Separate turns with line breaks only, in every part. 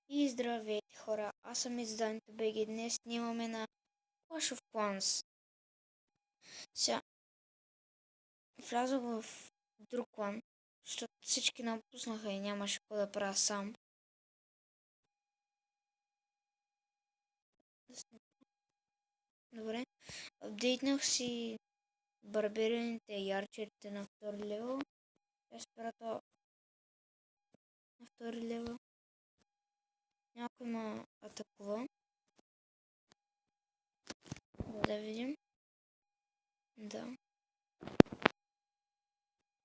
И здравейте хора, аз съм изданието БГ. Днес снимаме на Clash of Clans. Сега влязох в друг клан, защото всички напуснаха и нямаше какво да правя сам. Добре, апдейтнах си барберините и арчерите на втори левел. Ще спра това на втори левел. Някой ма атакува. Да видим. Да.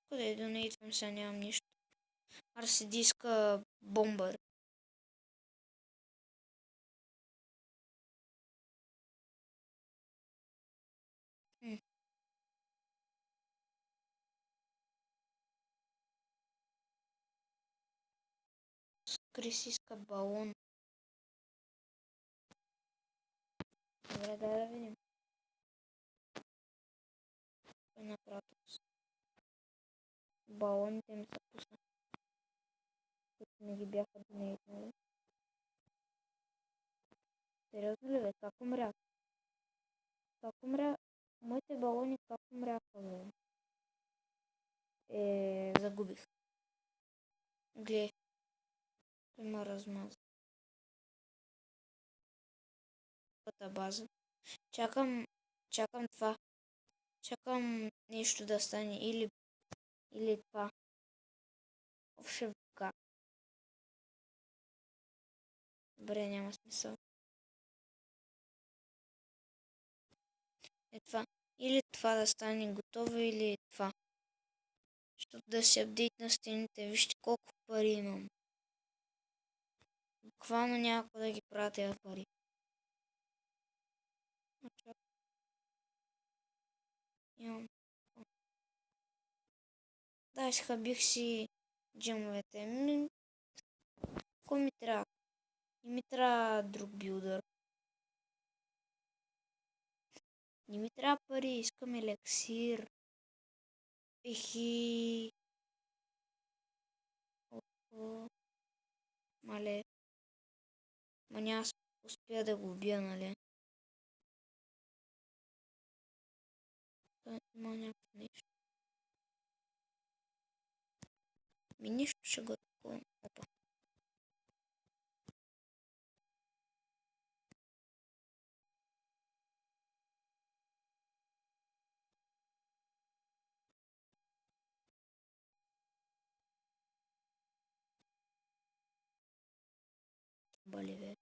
Къде да не идвам, сега нямам нищо. Арси иска бомбър. Крис иска балон. Добре, да видим. Направо балоните ми са пуснати, които не ги бяха донейтнали. Сериозно ли бе? Как умрях? Как умря? Моите балони как умряха, бе? Загубих. Гле, той ме размаза. Пъта база. Чакам това. Чакам нещо да стане или това. Овше как? Добре, няма смисъл. Това. Или това да стане готово, или това. Защото да се апдейтна стените. Вижте колко пари имам. Буквално някой да ги правя тези пари. Имам. Да, изхабих си джемовете. Какво ми трябва? Не ми трябва друг билдър. Не ми трябва пари, искам елексир. Ехи. О, мале. Ма няма успя да го убия, нали? Има някакво нещо. Ми нищо ще го такова. Опа. Баливе.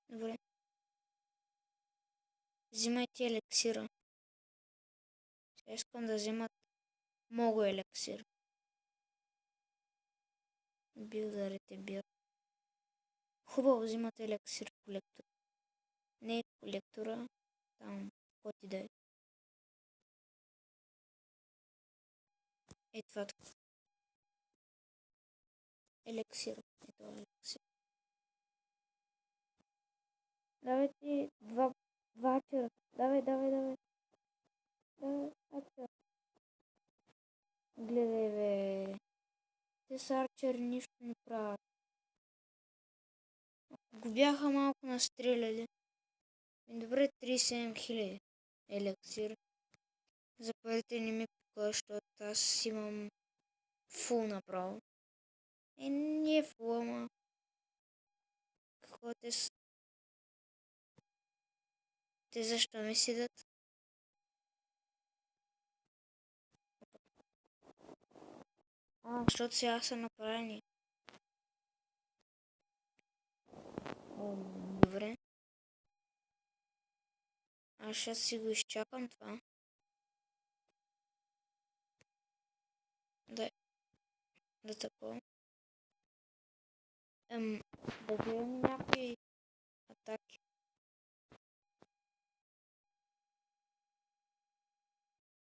Добре. Взимайте елексира. Сега искам да вземат много елексир. Билдърите бият. Хубаво взимате елексир колектор. Не колектора, там, какво ти да е. Е това така. Елексир. Ето елексир. Давай ти два ачера. Давай. Давай, ачера. Гледай, бе. Те са арчери нищо не правят. Го бяха малко настреляли. Добре, 37 000 елексир. За парите не ми пука, защото аз имам фул направо. Не е фул, ама какво те защо ми седат? Защото сега са направени. Добре. Аз ще си го изчакам това. Да такова. Да гледам някои атаки.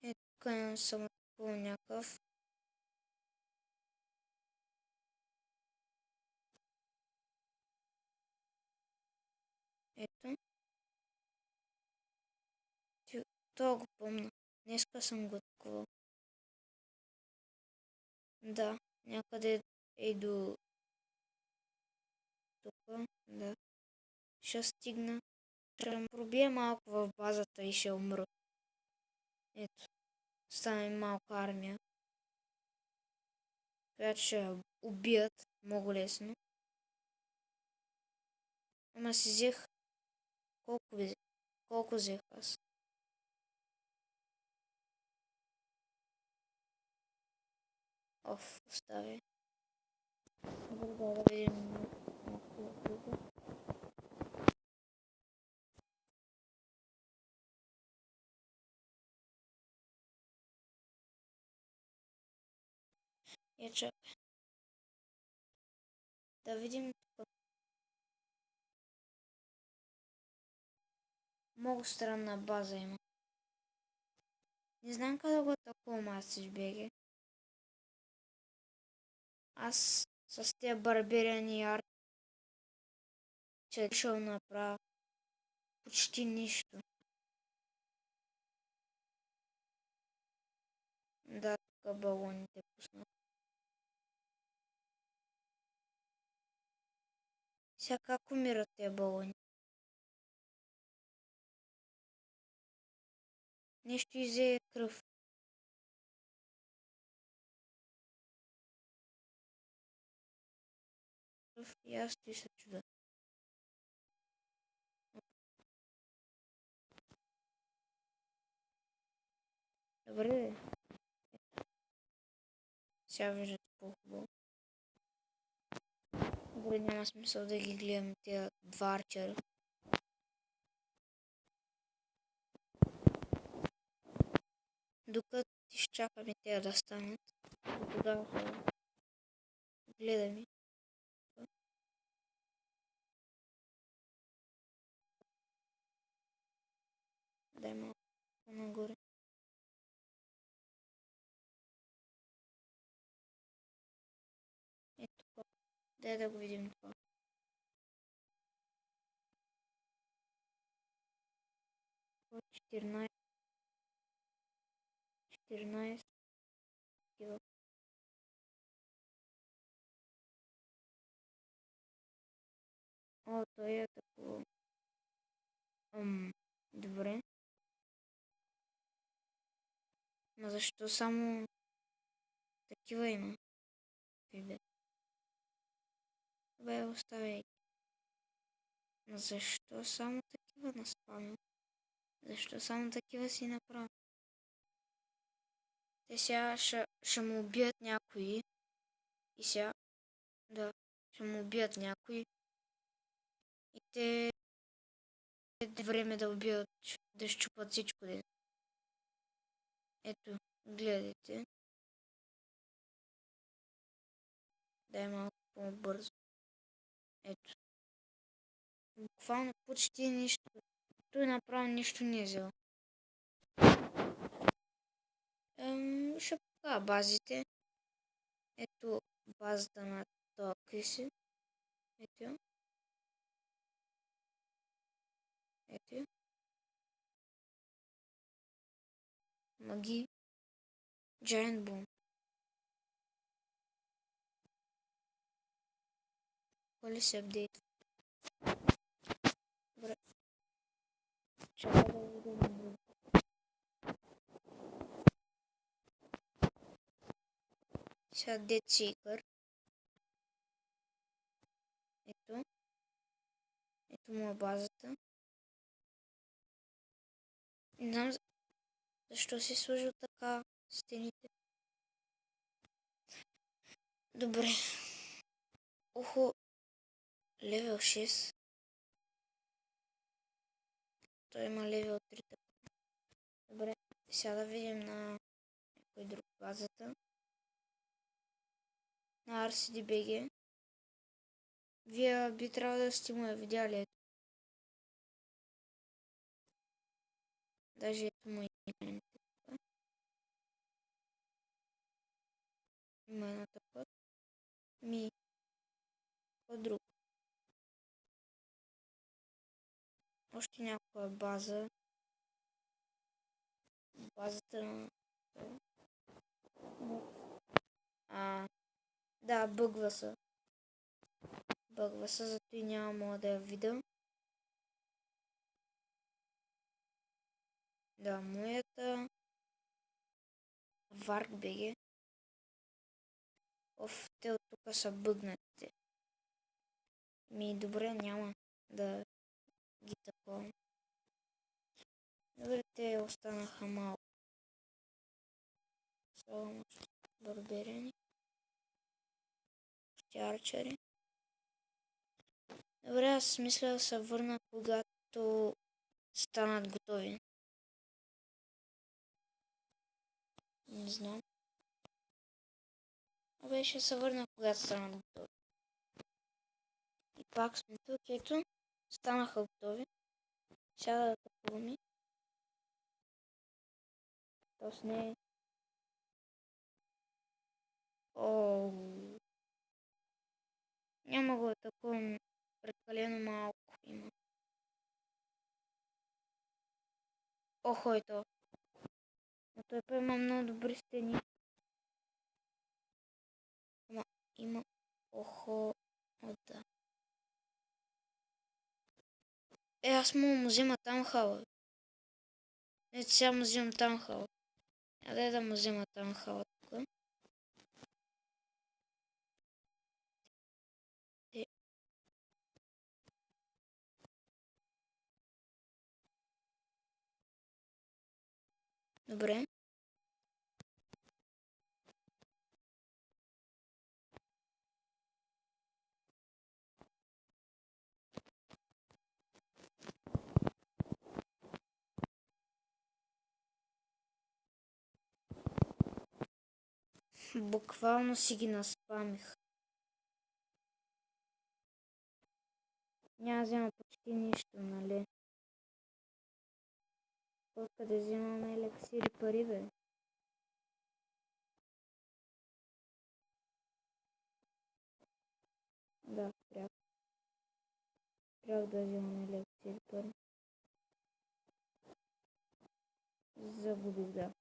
Тук съм атакувал някакъв. Ето. Това го помня. Днеска съм го атакувал. Да, някъде до Да. Ще стигна. Ще ме пробия малко в базата и ще умра. Ето. Стане малка армия. Която ще я убият много лесно. Ама си взех. Колко взех аз? Оставя. Добре, да видим някакво. Чакай. Да видим тук. Много странна база има. Не знам къде го атакувам аз с БГ. Аз с тези барберяни арти че решил направя почти нищо. Да, тук балоните пуснат. Сега как умират тези балони? Нещо изе кръв. Кръв и аз стои се чуда. Добре. Сега виждат по-хубаво. Добре, няма смисъл да ги гледам тези два арчера. Докато изчакаме тези да станат. И тогава гледаме. Дай малко нагоре. Ето това. Дай да го видим това. От 14. 14. Такива. О, той е такова. Добре. Но защо само такива има? Бе. Бе, оставяй. Но защо само такива наспавам? Защо само такива си направя? Те сега ще му убият някои. И сега, да, ще му убият някои. И те е време да убият, да щупат всичко. Ето, гледайте. Дай малко по-бързо. Ето. Буквално почти нищо. Той направо нищо не е взел. Ще покажа базите. Ето базата на това Криси. Ето. Ето. Маги. Giant Bomb. Коли се апдейт. Добре. Чакай да видим. Сега Dead Seeker. Ето. Ето му е базата. Не знам защо си сложил така стените. Добре. Охо. Левел 6. Той има левел 3. Добре. Сега да видим на някой друг базата. На RCDBG. Вие би трябвало да сте му я видяли. Даже ето му има. Има едно такова. Какво друго? Още някаква база. Базата на... Да, бъгва се. Бъгва се, зато и няма мога да я видя. Да, моята Варк БГ. Те от тук са бъгнати. Добре, няма да ги такова. Добре, те останаха малко. Само барберени. Ще арчери. Добре, аз мисля да се върна, когато станат готови. Не знам. Абе, ще се върна, когато станат готови. И пак сме тук, ето. Станаха готови. Сега да атакуваме. Тоест не. Няма го атакувам. Прекалено малко има. Охо, ето. Но той па има много добри стени. Ама има. Охо. Да. Аз му взема таунхала. Ето сега му взимам таунхала. Дай да му взема таунхала тук. Добре. Буквално си ги наспамих. Няма да взема почти нищо, нали? Къде взимаме елексири пари, бе? Да, трябва да взимаме елексири пари. Загубих, да.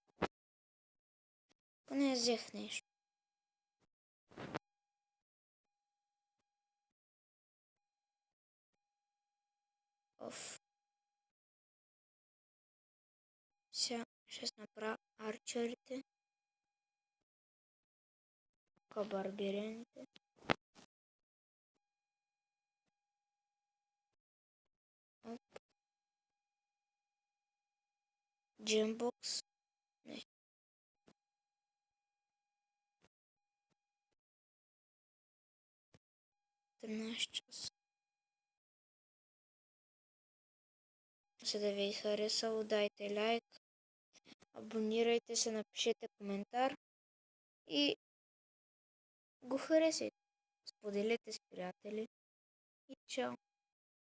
Поне взех нещо. Сега ще направя арчерите. Барберените. Джембокс. Не. часа. За да ви е харесало, дайте лайк, абонирайте се, напишете коментар и го харесайте. Споделете с приятели и чао!